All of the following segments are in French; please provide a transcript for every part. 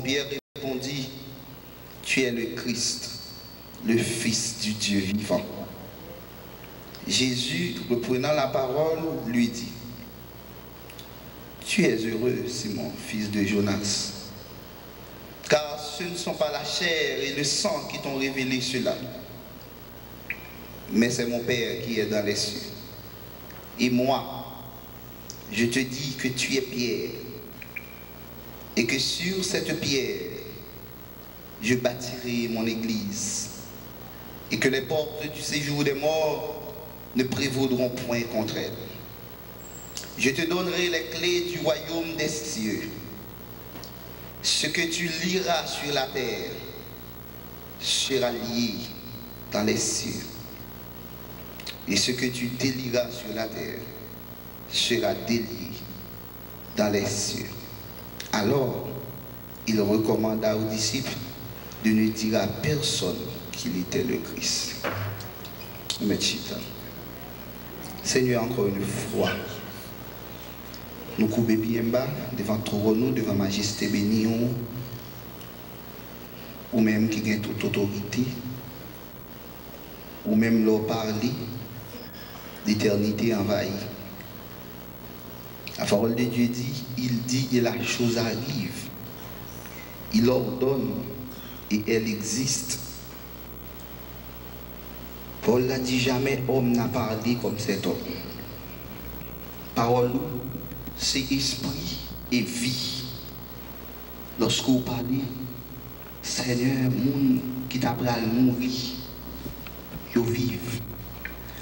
Pierre répondit, tu es le Christ, le Fils du Dieu vivant. Jésus, reprenant la parole, lui dit, tu es heureux, Simon, fils de Jonas, car ce ne sont pas la chair et le sang qui t'ont révélé cela, mais c'est mon Père qui est dans les cieux. Et moi, je te dis que tu es Pierre, et que sur cette pierre, je bâtirai mon église, et que les portes du séjour des morts ne prévaudront point contre elle. Je te donnerai les clés du royaume des cieux. Ce que tu liras sur la terre sera lié dans les cieux. Et ce que tu délieras sur la terre sera délié dans les cieux. Alors, il recommanda aux disciples de ne dire à personne qu'il était le Christ. Seigneur, encore une fois, nous coupons bien bas devant trône, devant majesté bénie, ou même qui gagne toute autorité, ou même leur parler, l'éternité envahie. La parole de Dieu dit, il dit et la chose arrive. Il ordonne et elle existe. Paul l'a dit, jamais homme n'a parlé comme cet homme. Parole, c'est esprit et vie. Lorsque vous parlez, Seigneur, moun qui t'a pris à mourir, yo vive.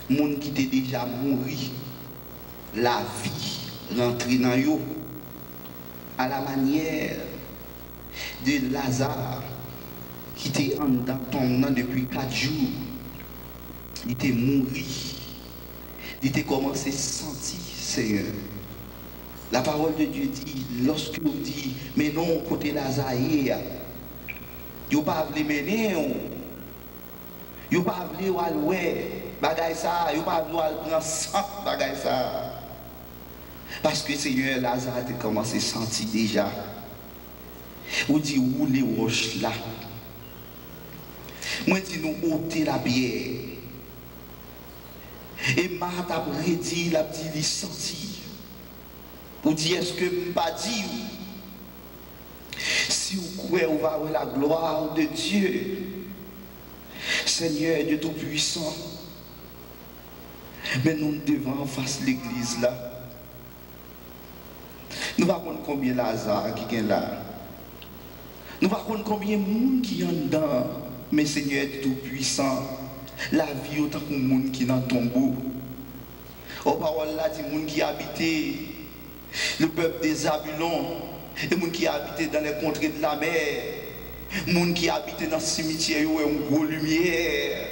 Moun qui t'est déjà mouru, la vie rentre dans yo. À la manière de Lazare, qui était en dedans depuis 4 jours. Il était mouru. Il était commencé à sentir, Seigneur. La parole de Dieu dit, lorsque vous dites, mais non, côté Lazare, vous ne pas voulu mener, vous ne pas voulu aller, bagay ça, vous ne pas voulu prendre sang, bagay ça. Parce que Seigneur, Lazare a commencé à sentir déjà. Vous dites, où les roches là? Moi, je dis, nous ôter la bière. Et Marthe a prédit, la petite il senti. Vous dites, est-ce que je ne pas dire? Si vous croyez, vous va avoir la gloire de Dieu. Seigneur Dieu Tout-Puissant. Mais nous devons face l'église là. Nous ne savons pas combien Lazare qui est là. Nous ne savons pas combien de monde qui est dedans. Mais Seigneur Tout-Puissant, la vie autant que monde qui est dans le tombeau. Aux paroles là, dit monde qui habitait le peuple des Zabulons, et monde qui habitait dans les contrées de la mer, monde qui habitait dans le cimetière, où une grosse lumière.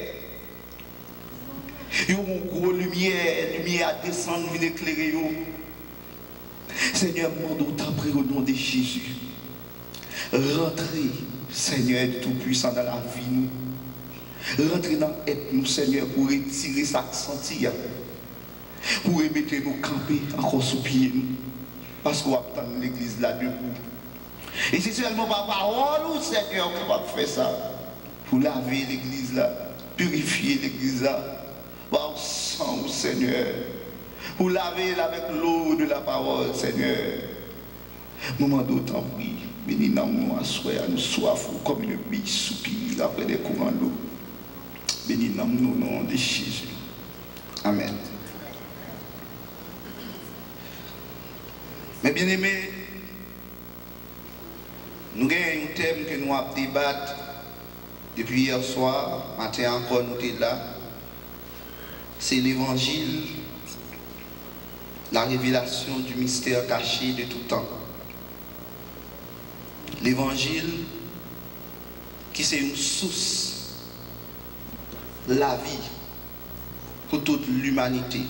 Il y a une grosse lumière à descendre, venir éclairer. Seigneur, moi, nous t'en prie au nom de Jésus. Rentrez, Seigneur Tout-Puissant, dans la vie, nous. Rentrez dans l'aide, nous, Seigneur, pour retirer sa sentir. Pour remettre nous camper encore sous pied, nous. Parce qu'on va attendre l'église là debout. Et c'est seulement par parole, Seigneur, qu'on va faire ça. Pour laver l'église là, purifier l'église là. Par sang, Seigneur. Pour laver avec l'eau de la parole, Seigneur. Moment d'autant prie. Bénis nous à soi, à nous soif comme une biche soupire après des courants d'eau. Bénis nous au nom de Jésus. Amen. Mais bien aimés, nous avons un thème que nous avons débattu depuis hier soir, matin encore nous sommes là. C'est l'évangile, la révélation du mystère caché de tout temps. L'évangile qui c'est une source, la vie pour toute l'humanité.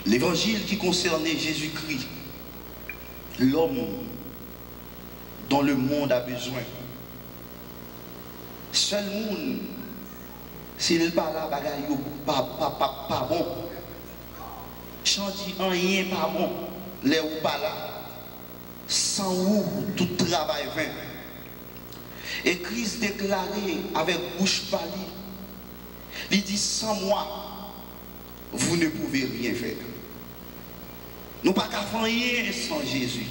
L'évangile qui concernait Jésus-Christ, l'homme dont le monde a besoin. Seul monde, s'il n'est pas là, bagaille pas bon. Chanti en rien pas bon, les ou pas là. sans où tout travail vain. Et Christ déclaré avec bouche pâlie, il dit sans moi, vous ne pouvez rien faire. Nous pas qu'à faire rien sans Jésus.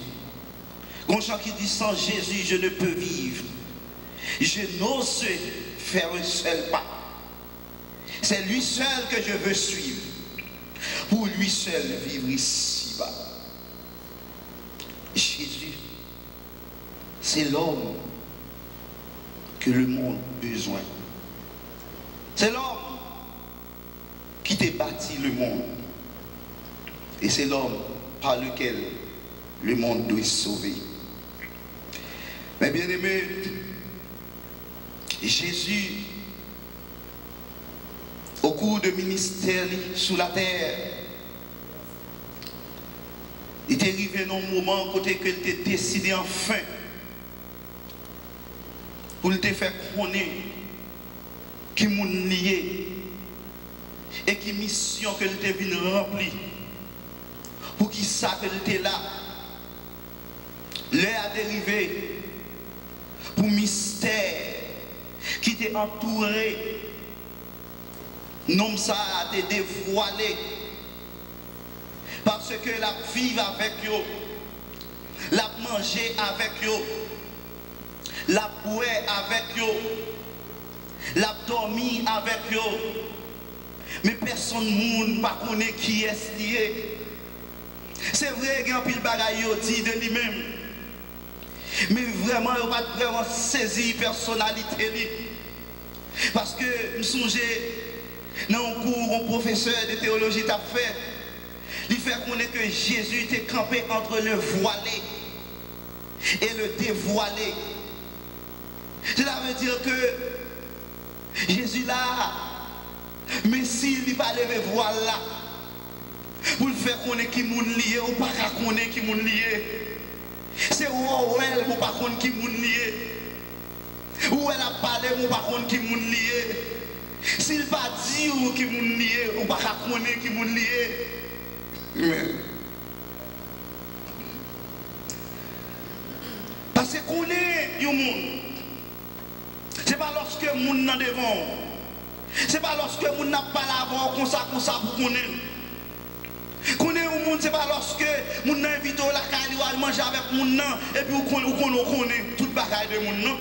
Quand chant qui dit sans Jésus, je ne peux vivre. Je n'ose faire un seul pas. C'est lui seul que je veux suivre. Pour lui seul vivre ici-bas. Jésus, c'est l'homme que le monde a besoin. C'est l'homme qui t'a bâti le monde. Et c'est l'homme par lequel le monde doit se sauver. Mais bien aimé, Jésus, au cours de ministère sous la terre, il est arrivé dans un moment côté qu'il était décidé enfin pour te faire connaître qui m'a lié et qui mission que était venu remplir pour qui ça que était là. L'heure a dérivé pour mystère qui t'est entouré. Non, ça a été dévoilé. Parce que la vivre avec eux, la manger avec eux, la boire avec eux, la dormir avec eux. Mais personne ne connaît qui est lié. C'est vrai qu'il y a un pile bagaille dit de lui-même. Mais vraiment, il ne va pas vraiment saisir la personnalité. Parce que, je me souviens, dans un cours, un professeur de théologie t'a fait, il fait connaître que Jésus était campé entre le voilé et le dévoilé. Cela veut dire que Jésus là, mais s'il n'est pas levé voile là, pour le faire connaître qui moun lié ou pas connaître qui moun lié. C'est où elle ou pas connaître qui moun lié. Où elle a parlé ou pas connaître qui moun lié. S'il pas dit ou qui moun lié ou pas connaître qui moun lié. Parce que connaît un monde. C'est pas lorsque moun nan devant. C'est pas lorsque moun n'a pas l'avant comme ça pour connaître. Connaît un monde, c'est pas lorsque moun nan invite la caille ou à manger avec moun nan et puis ou connaît toute bagaille de moun nan.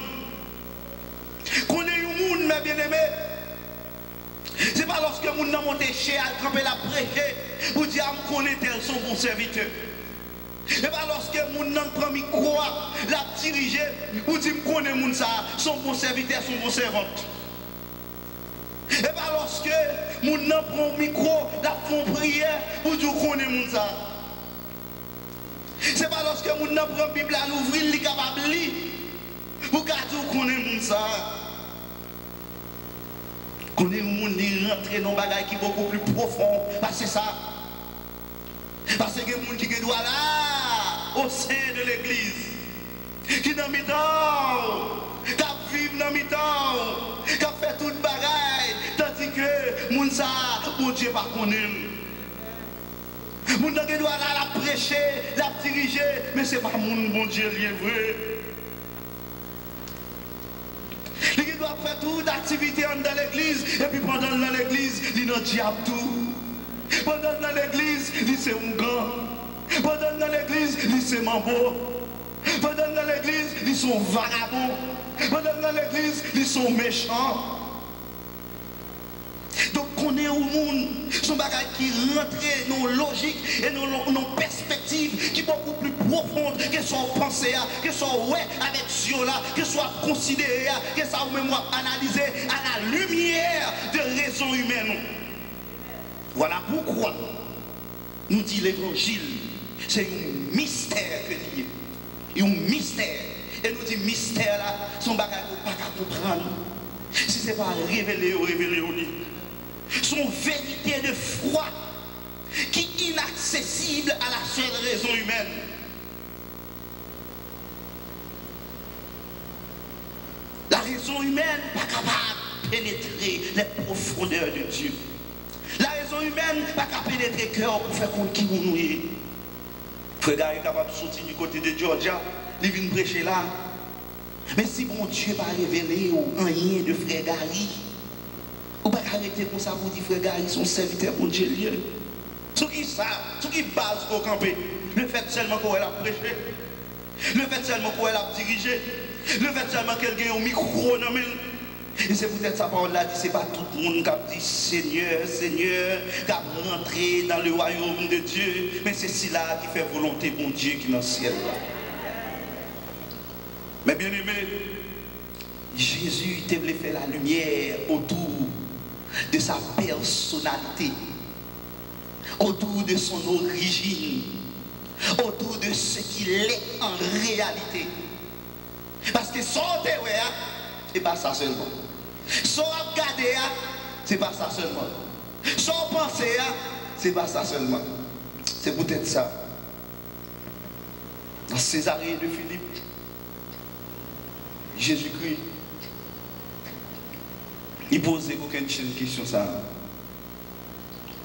Connaît un monde, mes bien-aimés. C'est pas lorsque moun nan monte chez à camper la prêcher pour dire à me connaître tel son bon serviteur. C'est pas lorsque moun nan prend micro la diriger pour dire me connaît moun ça son bon serviteur, son bon servante. Et pas lorsque moun nan prend micro, la font prière pour dire qu'on est moun ça. C'est pas lorsque moun nan prend Bible à l'ouvrir, li capable lire pour dire qu'on est moun ça. Qu'on est moun li rentrer dans bagay qui beaucoup plus profond parce que ça. Parce que moun qui doit là au sein de l'église qui dans mi-temps, qui vivent dans mi-temps, qui fait toute bagaille, tandis que moun ça, mon Dieu pas connaît. Moun qui doit là la prêcher, la diriger, mais c'est pas moun bon Dieu lié vrai. Il doit faire toute activité dans l'église, et puis pendant dans l'église, il n'a diable tout. Pendant dans l'église, il c'est un gant. Pendant dans l'église, il c'est mambo. Pendant dans l'église, ils sont vagabonds. Pendant dans l'église, ils sont méchants. Donc, on est au monde, son bagage qui rentre dans la logique et dans la perspective qui est beaucoup plus profonde que soit pensée, que soit ouais avec Dieu là, que soit considéré, que ça ou même analysé à la lumière de raisons humaines. Voilà pourquoi nous dit l'évangile, c'est un mystère que lié. Un mystère. Et nous dit mystère là, son bagage qu'on ne peut pas comprendre. Si ce n'est pas révélé ou révélé au livre. Son vérité de foi qui est inaccessible à la seule raison humaine. La raison humaine n'est pas capable de pénétrer les profondeurs de Dieu. La raison humaine n'est pas capable de pénétrer le cœur pour faire compte qui nous est. Frère Gary est capable de sortir du côté de Georgia, il vient prêcher là. Mais si bon Dieu va révéler rien de frère Gary, ou pas arrêter comme ça pour dire frère Gary, son serviteur pour Dieu. Ce qui ça, ce qui base pour camper, le fait seulement qu'on a prêché, le fait seulement qu'on a dirigé, le fait seulement quelqu'un a un micro dans le. Et c'est peut-être sa parole là, c'est pas tout le monde qui a dit Seigneur, Seigneur, qui a rentré dans le royaume de Dieu, mais c'est cela qui fait volonté pour Dieu qui est dans le ciel là. Mais bien aimé, Jésus voulait faire la lumière autour de sa personnalité, autour de son origine, autour de ce qu'il est en réalité. Parce que son théorie, c'est pas ça seulement. Son regarder, c'est pas ça seulement. Son penser, c'est pas ça seulement. C'est peut-être ça. Dans Césarée de Philippe, Jésus-Christ, il posait aucune question ça.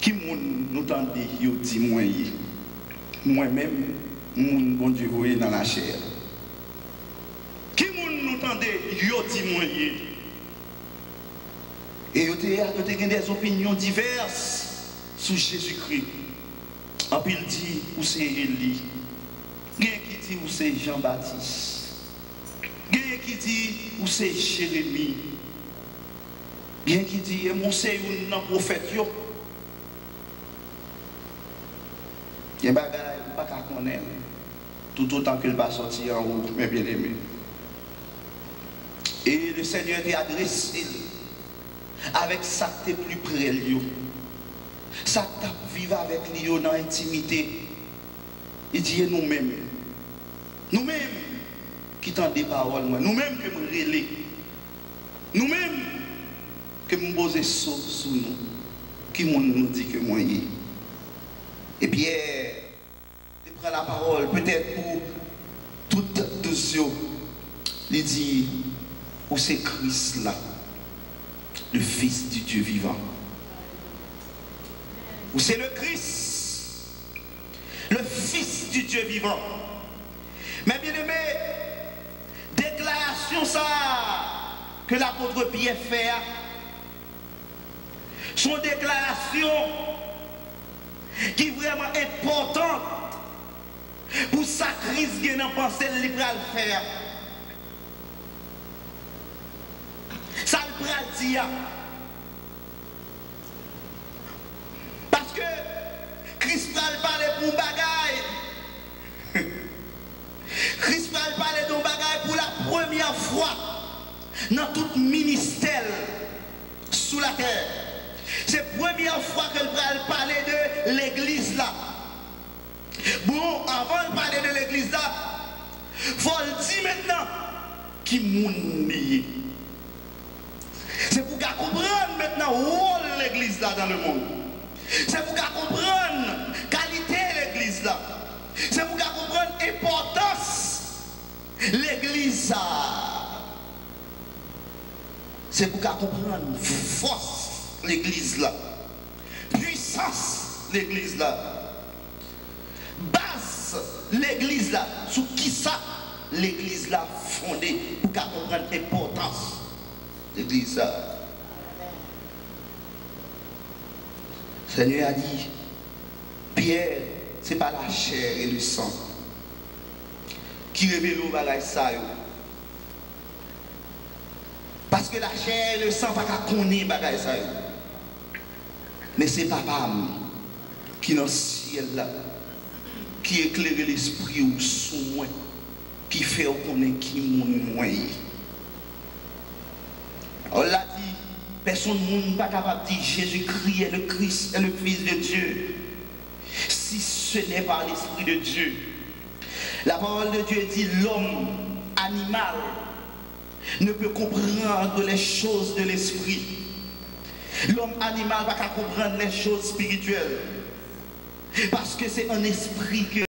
Qui nous tendait, il dit moi-même, mon bon Dieu, voyez dans la chair. Qui nous tendait, il dit moi. Et il y a des opinions diverses sur Jésus-Christ. En plus, il dit où c'est Élie. Il y a qui dit où c'est Jean-Baptiste. Il y a qui dit où c'est Jérémie. Il y a qui dit mon c'est un prophète. Il y a des bagages qui ne sont pas connaître. Tout autant qu'il va sortir en haut, mes bien-aimés. Et le Seigneur t'a adressé avec ça qui est plus près de lui. Ça qui vivre avec lui dans l'intimité. Il dit nous-mêmes qui t'en des paroles, nous-mêmes que nous relais, nous-mêmes que nous posons sur nous, qui nous dit que moi y. Et Pierre, il prend la parole, peut-être pour toutes tous yeux, il dit, où c'est Christ là, le Fils du Dieu vivant. Où c'est le Christ, le Fils du Dieu vivant. Mais bien aimé, déclaration ça que l'apôtre Pierre fait, son déclaration qui est vraiment importante pour sa crise qui n'a pas pensé libre à le faire. Ça le bras dire. Parce que Christ va parler pour bagaille. Christ va parler de bagaille pour la première fois dans tout ministère sous la terre. C'est la première fois qu'elle va parler de l'église là. Bon, avant de parler de l'église là, il faut le dire maintenant qui moun lié. C'est pour qu'on comprenne maintenant où l'église là dans le monde. C'est pour qu'on comprenne la qualité de l'église là. C'est pour qu'on comprenne l'importance de l'église là. C'est pour qu'on comprenne force l'église là. Puissance l'église là. Base l'église là. Sous qui ça l'église là fondée pour qu'on comprenne l'importance l'église là. Seigneur a dit, Pierre, ce n'est pas la chair et le sang qui révèlent au bagage ça. Parce que la chair et le sang ne pas connaître bagage ça. Mais c'est papa qui est dans le ciel là, qui éclaire l'esprit ou sous moi, qui fait connaître qui mon moi. On l'a dit, personne n'est pas capable de dire Jésus-Christ est le Christ, est le Fils de Dieu, si ce n'est pas l'Esprit de Dieu. La parole de Dieu dit l'homme animal ne peut comprendre les choses de l'esprit. L'homme animal ne peut pas comprendre les choses spirituelles. Parce que c'est un esprit que